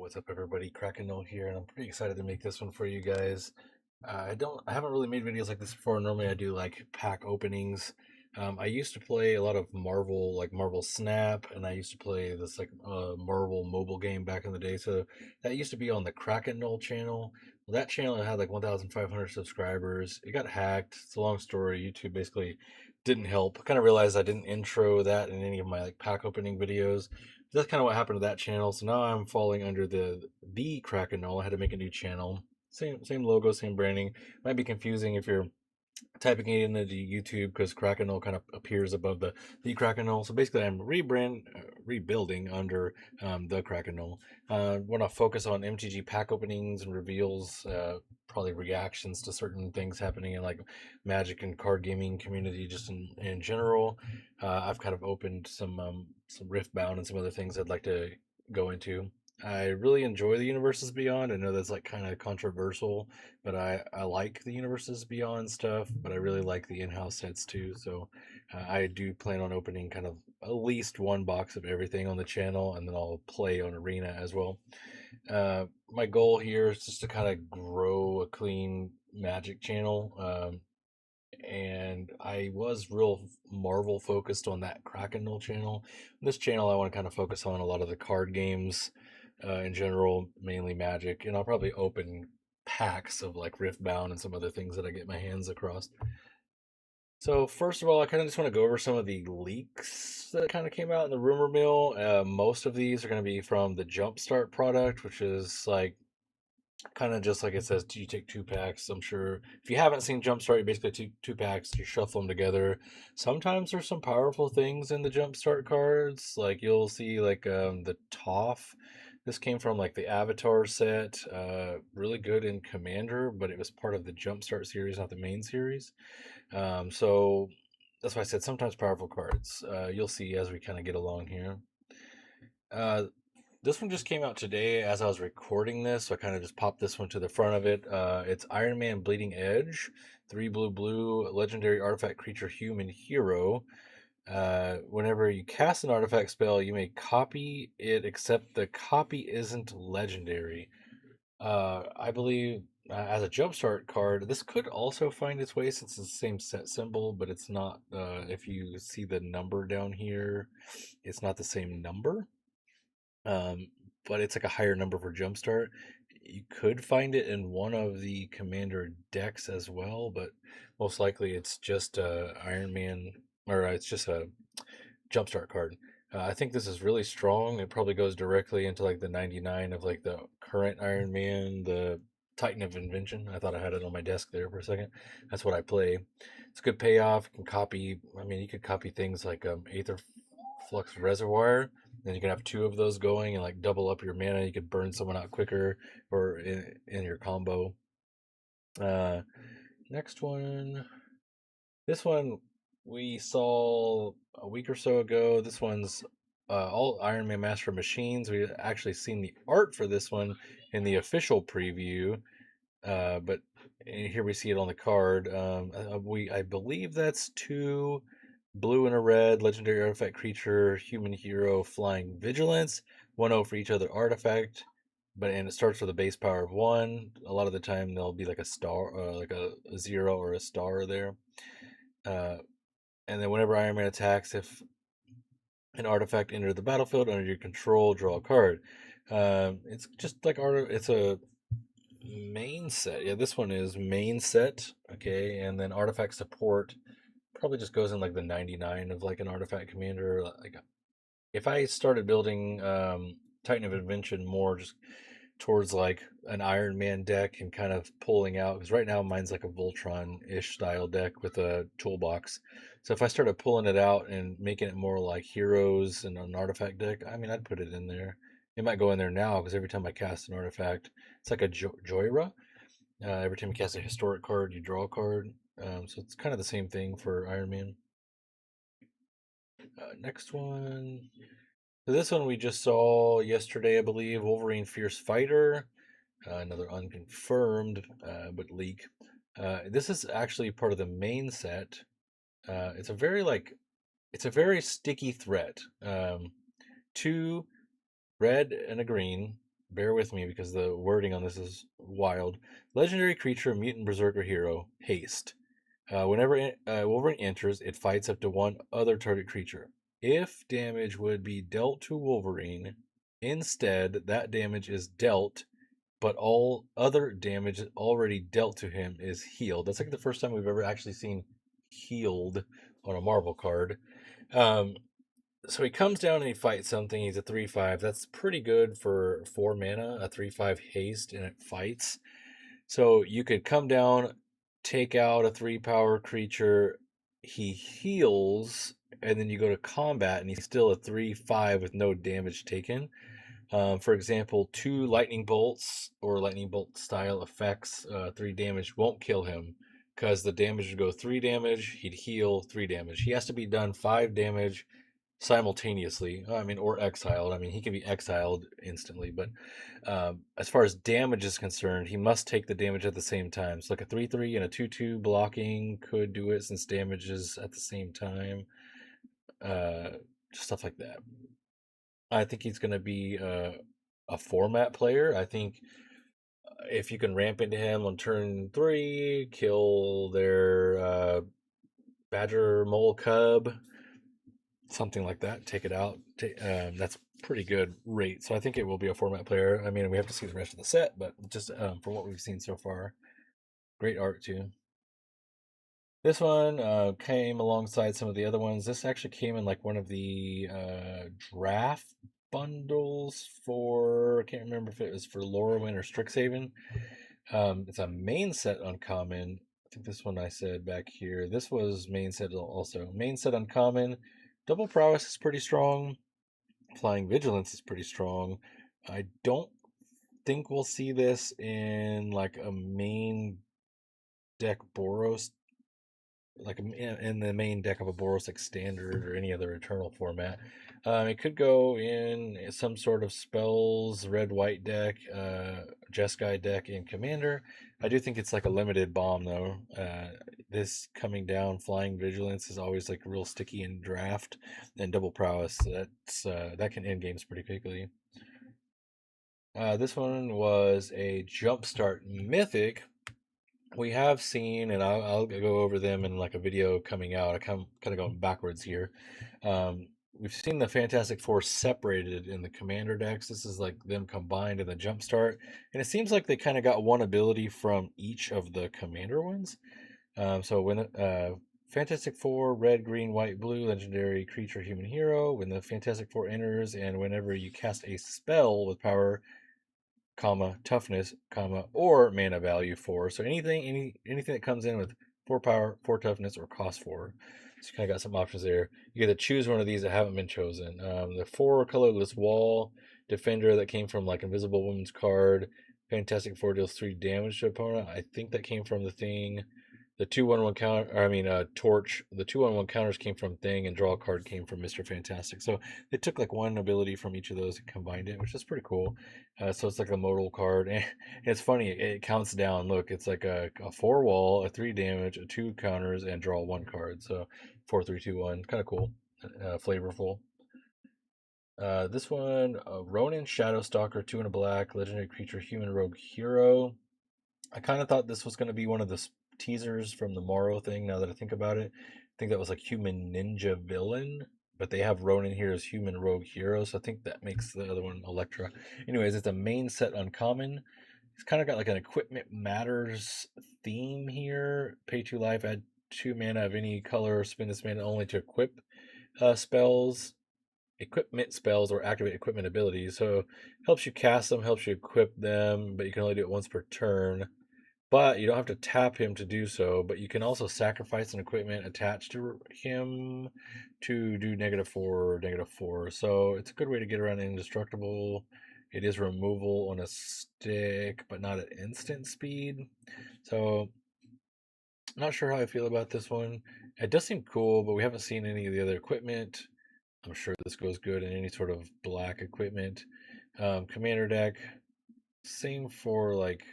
What's up, everybody? Krakenol here, and I'm pretty excited to make this one for you guys. I haven't really made videos like this before. Normally, I do like pack openings. I used to play a lot of Marvel, like Marvel Snap, and I used to play this like Marvel mobile game back in the day. So that used to be on the Krakenol channel. Well, that channel had like 1,500 subscribers. It got hacked. It's a long story. YouTube basically didn't help. I kind of realized I didn't intro that in any of my like pack opening videos. That's kind of what happened to that channel. So now I'm falling under the Krakenol. I had to make a new channel. Same logo, same branding. Might be confusing if you're typing it into YouTube because Krakenol kind of appears above the Krakenol. So basically, I'm rebuilding under the Krakenol. Want to focus on MTG pack openings and reveals, probably reactions to certain things happening in like Magic and card gaming community, just in general. I've kind of opened some Riftbound and some other things I'd like to go into. I really enjoy the Universes Beyond. I know that's like kind of controversial, but I like the Universes Beyond stuff, but I really like the in-house sets too. So I do plan on opening kind of at least one box of everything on the channel, and then I'll play on Arena as well. My goal here is just to kind of grow a clean Magic channel. And I was real Marvel focused on that Krakenol channel. This channel, I want to kind of focus on a lot of the card games in general, mainly Magic, and I'll probably open packs of like Riftbound and some other things that I get my hands across. So first of all, I kind of just want to go over some of the leaks that kind of came out in the rumor mill. Most of these are going to be from the Jumpstart product, which is like kind of just like it says, you take two packs. I'm sure if you haven't seen Jumpstart, you basically two packs, you shuffle them together. Sometimes there's some powerful things in the Jumpstart cards, like you'll see like the Toph. This came from like the Avatar set, really good in Commander, but it was part of the Jumpstart series, not the main series. So that's why I said sometimes powerful cards. You'll see as we kind of get along here. Uh, this one just came out today as I was recording this, so I kind of just popped this one to the front of it. It's Iron Man Bleeding Edge, 3 blue, legendary artifact creature, human hero. Whenever you cast an artifact spell, you may copy it, except the copy isn't legendary. I believe as a jumpstart card, this could also find its way since it's the same set symbol, but it's not. If you see the number down here, it's not the same number. Um, but it's like a higher number for Jumpstart. You could find it in one of the Commander decks as well, but most likely it's just Iron Man, or it's just a Jumpstart card. I think this is really strong. It probably goes directly into like the 99 of like the current Iron Man, the Titan of Invention. I thought I had it on my desk there for a second. That's what I play. It's a good payoff. You can copy, I mean, you could copy things like Aether Flux Reservoir. Then you can have two of those going and like double up your mana. You could burn someone out quicker or in your combo. Uh, Next one. This one we saw a week or so ago. This one's all Iron Man Master Machines. We actually seen the art for this one in the official preview, but here we see it on the card. I believe that's two blue and a red legendary artifact creature, human hero, flying vigilance, 1/0 for each other artifact. And it starts with a base power of 1. A lot of the time there'll be like a star, like a 0 or a star there. Uh, and then whenever Iron Man attacks, if an artifact enters the battlefield under your control, draw a card. It's just like it's a main set. Yeah, this one is main set. Okay, and then artifact support probably just goes in like the 99 of like an artifact commander. Like if I started building Titan of Invention more just towards like an Iron Man deck and kind of pulling out, because right now mine's like a Voltron-ish style deck with a toolbox. So if I started pulling it out and making it more like heroes and an artifact deck, I mean, I'd put it in there. It might go in there now because every time I cast an artifact, it's like a Joyra. Every time you cast a historic card, you draw a card. So it's kind of the same thing for Iron Man. Next one. So this one we just saw yesterday, I believe. Wolverine Fierce Fighter. Another unconfirmed but leak. This is actually part of the main set. It's a very sticky threat. Two red and a green. bear with me because the wording on this is wild. Legendary creature, mutant berserker hero, haste. Whenever Wolverine enters, it fights up to one other target creature. If damage would be dealt to Wolverine, instead that damage is dealt, but all other damage already dealt to him is healed. That's like the first time we've ever actually seen healed on a Marvel card. Um, so he comes down and he fights something. He's a 3/5. That's pretty good for 4 mana, a 3/5 haste, and it fights. So you could come down, take out a 3 power creature, he heals, and then you go to combat and he's still a 3/5 with no damage taken. For example, 2 lightning bolts or lightning bolt style effects, 3 damage won't kill him because the damage would go 3 damage, he'd heal 3 damage. He has to be done 5 damage simultaneously. I mean, or exiled. I mean, he can be exiled instantly, but as far as damage is concerned, he must take the damage at the same time. So, like a 3/3 and a 2/2 blocking could do it since damage is at the same time. Uh, Stuff like that. I think he's going to be a format player. I think if you can ramp into him on turn 3, kill their badger mole cub, something like that, take it out. That's pretty good rate. So I think it will be a format player. I mean, we have to see the rest of the set, but just from what we've seen so far, great art too. This one came alongside some of the other ones. This actually came in like one of the draft bundles for, I can't remember if it was for Lorwyn or Strixhaven. It's a main set uncommon. I think this one I said back here. This was main set also. Main set uncommon. Double prowess is pretty strong. Flying vigilance is pretty strong. I don't think we'll see this in like a main deck Boros, like in the main deck of a Boros like standard or any other Eternal format. It could go in some sort of spells, red white deck, Jeskai deck in Commander. I do think it's like a limited bomb though. This coming down, flying vigilance is always like real sticky in draft, and double prowess. That can end games pretty quickly. This one was a Jumpstart Mythic. We have seen, and I'll go over them in like a video coming out. I kind of going backwards here. We've seen the Fantastic Four separated in the Commander decks. This is like them combined in the Jumpstart, and it seems like they kind of got one ability from each of the Commander ones. So when Fantastic Four, red, green, white, blue, legendary creature, human hero. When the Fantastic Four enters, and whenever you cast a spell with power, comma, toughness, comma, or mana value 4. So anything that comes in with 4 power, 4 toughness, or cost 4. So you kind of got some options there. You get to choose one of these that haven't been chosen. The 4 colorless wall defender that came from like Invisible Woman's card. Fantastic Four deals 3 damage to opponent. I think that came from the thing. The 2/1/1 counter, or I mean, torch. The 2/1/1 counters came from Thing, and draw a card came from Mr. Fantastic. So they took like one ability from each of those and combined it, which is pretty cool. So it's like a modal card, and it's funny. It counts down. Look, it's like a 4 wall, a 3 damage, a 2 counters, and draw 1 card. So 4, 3, 2, 1, kind of cool, flavorful. This one, Ronin Shadowstalker, 2 and a black, legendary creature, human rogue hero. I kind of thought this was going to be one of the teasers from the Morrow thing. Now that I think about it, I think that was like human ninja villain, but they have Ronin here as human rogue hero, so I think that makes the other one Electra. Anyways, it's a main set uncommon. It's kind of got like an equipment matters theme here. Pay 2 life, add 2 mana of any color, spend this mana only to equip spells, equipment spells, or activate equipment abilities. So helps you cast them, helps you equip them, but you can only do it once per turn. But you don't have to tap him to do so. But you can also sacrifice an equipment attached to him to do -4 or -4. So it's a good way to get around indestructible. It is removal on a stick, but not at instant speed. So I'm not sure how I feel about this one. It does seem cool, but we haven't seen any of the other equipment. I'm sure this goes good in any sort of black equipment. Commander deck, same for like,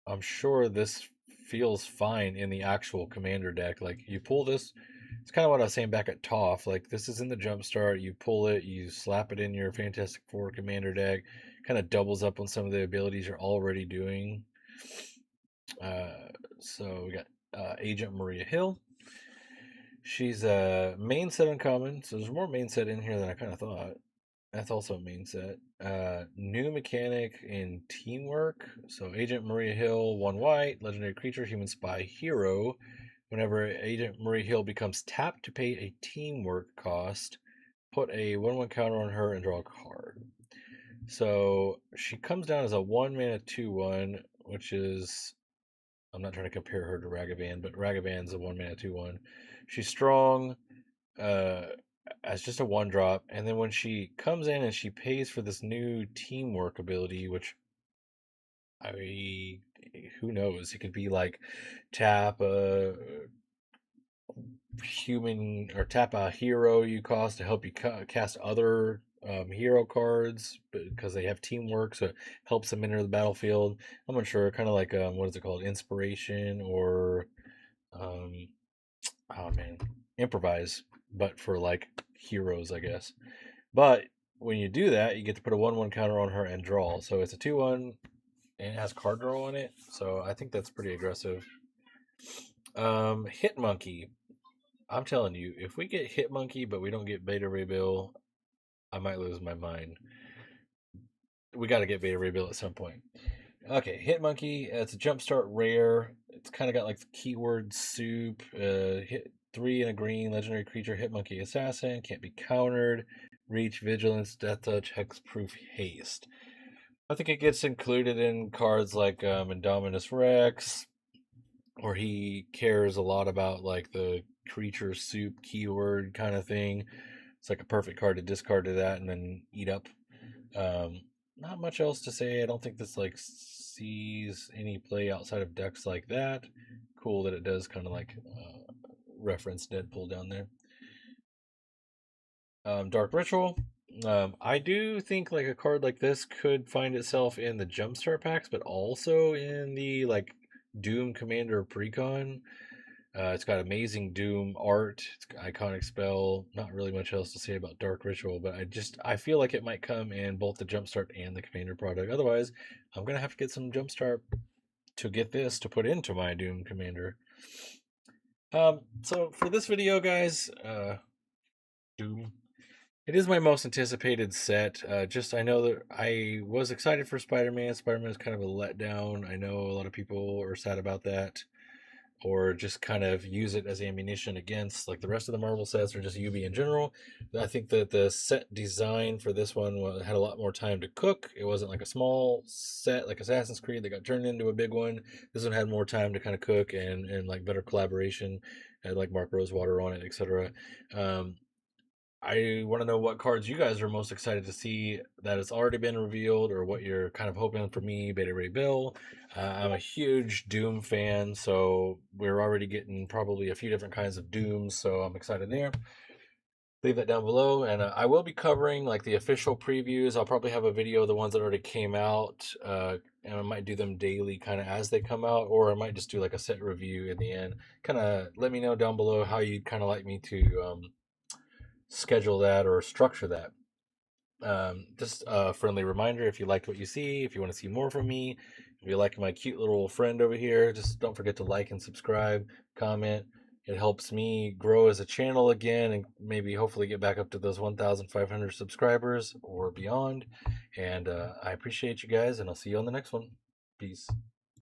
I'm sure this feels fine in the actual commander deck. Like you pull this, it's kind of what I was saying back at TOF. Like this is in the Jumpstart. You pull it, you slap it in your Fantastic Four commander deck. kind of doubles up on some of the abilities you're already doing. So we got Agent Maria Hill. She's a main set uncommon, so there's more main set in here than I kind of thought. That's also a main set. New mechanic in teamwork. So Agent Maria Hill, 1 white, legendary creature, human spy hero. Whenever Agent Maria Hill becomes tapped to pay a teamwork cost, put a 1/1 counter on her and draw a card. So she comes down as a 1 mana 2/1, which is, I'm not trying to compare her to Ragavan, but Ragavan's a 1 mana 2/1. She's strong, uh, as just a 1-drop, and then when she comes in and she pays for this new teamwork ability, which who knows? It could be like tap a human or tap a hero you cost to help you cast other hero cards because they have teamwork, so it helps them enter the battlefield. I'm unsure, kind of like what is it called, inspiration or um, oh man, improvise, but for like heroes, I guess. But when you do that, you get to put a 1/1 counter on her and draw. So it's a 2/1 and it has card draw on it. So I think that's pretty aggressive. Hit Monkey. I'm telling you, if we get Hit Monkey but we don't get Beta Ray Bill, I might lose my mind. We got to get Beta Ray Bill at some point. Okay, Hit Monkey. It's a Jumpstart rare. It's kind of got like the keyword soup. Hit 3 and a green legendary creature. Hit Monkey Assassin, can't be countered. Reach, Vigilance, Death Touch, Hexproof, Haste. I think it gets included in cards like Indominus Rex, or he cares a lot about like the creature soup keyword kind of thing. It's like a perfect card to discard to that and then eat up. Um, Not much else to say. I don't think this like sees any play outside of decks like that. Cool that it does kind of like reference Deadpool down there. Dark Ritual. I do think like a card like this could find itself in the Jumpstart packs, but also in the like Doom Commander Precon. It's got amazing Doom art. It's got iconic spell. Not really much else to say about Dark Ritual, but I feel like it might come in both the Jumpstart and the Commander product. Otherwise, I'm gonna have to get some Jumpstart to get this to put into my Doom Commander. So for this video, guys, Doom. It is my most anticipated set. I know that I was excited for Spider-Man. Spider-Man is kind of a letdown. I know a lot of people are sad about that, or just kind of use it as ammunition against like the rest of the Marvel sets or just UB in general. I think that the set design for this one had a lot more time to cook. It wasn't like a small set like Assassin's Creed that got turned into a big one. This one had more time to kind of cook and like better collaboration, had like Mark Rosewater on it, etc. I want to know what cards you guys are most excited to see that has already been revealed, or what you're kind of hoping for me, Beta Ray Bill. I'm a huge Doom fan, so we're already getting probably a few different kinds of Dooms, so I'm excited there. Leave that down below, and I will be covering like the official previews. I'll probably have a video of the ones that already came out, and I might do them daily kind of as they come out, or I might just do like a set review in the end. Kind of let me know down below how you'd kind of like me to schedule that or structure that. Just a friendly reminder, if you liked what you see, if you want to see more from me, if you like my cute little friend over here, just don't forget to like and subscribe, comment. It helps me grow as a channel again and maybe hopefully get back up to those 1,500 subscribers or beyond. And I appreciate you guys, and I'll see you on the next one. Peace.